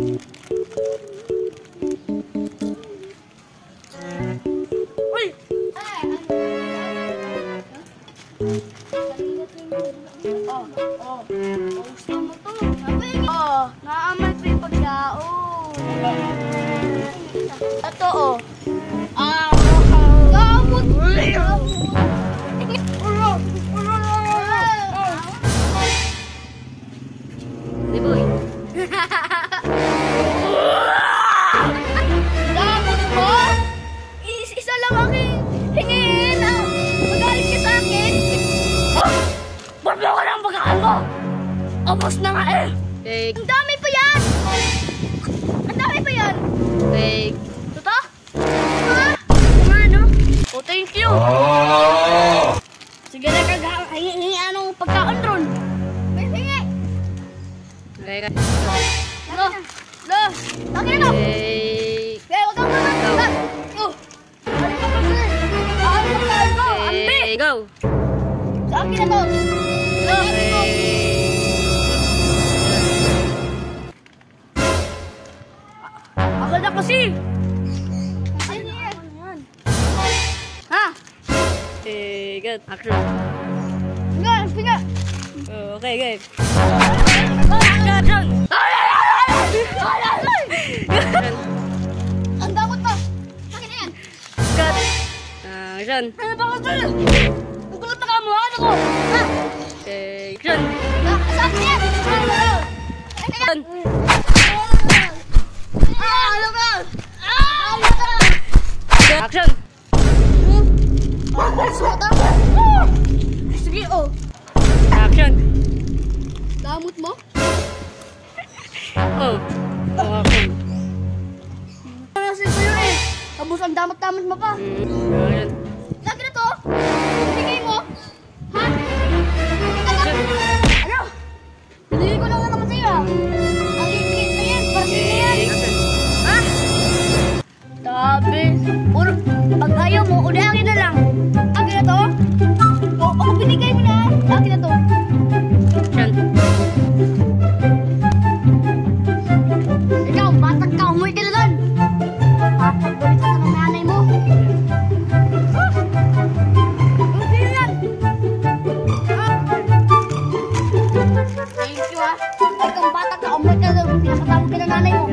Uy! Gusto mo to? Naamal pa yung pagkaon. Ito gamot! Liboy. Gamot mo? Isa lang aking hingin. Magalit ka sa akin. Bumlo ka ng pagkaan mo! Ubus na nga eh! Fake. Ang dami pa yan! Ang dami pa yan! Fake. Totoo? Tama, no? Oh, thank you! Sige na hingi anong pagkaon ron. May hingi. Fake. Lo! Akin na! Fake. Kaya wag kang naman! Ano ka kasi? Ano pagkaon ko? Ambi! Okay, go! Sa akin na to! Lo! Ako na kasi! Ano yan? Ha? Okay, good. Action. Sige! Okay, good. Action! Ang damot pa! Akin na yan! Cut. Action. Ano ba kasi? Ang kulot na kamuhaan ako! Ha? Okay, action. Sa akin yan! Action. Ano ka? Action. Sige, Action. damot mo? Oh. Okay. Ano kasi sa'yo eh? Tapos ang damot-damot mo pa. Action. Lagi na to? Binigay mo? Ha? Ano? Binigay ko lang naman sa'yo ah. Ang liit na yan, para sa'yo na yan. Action. Ha? Sabi, pag ayaw mo, unahin na lang. Akin na to? O binigay mo na. Akin na to. Action. Ikaw, batag ka, umuwi ka na doon. Papagbalit ka ng nanay mo. Sino yan? Thank you ah. Ikaw, batag ka, umuwi ka na doon. Pinakatawag ka ng nanay mo.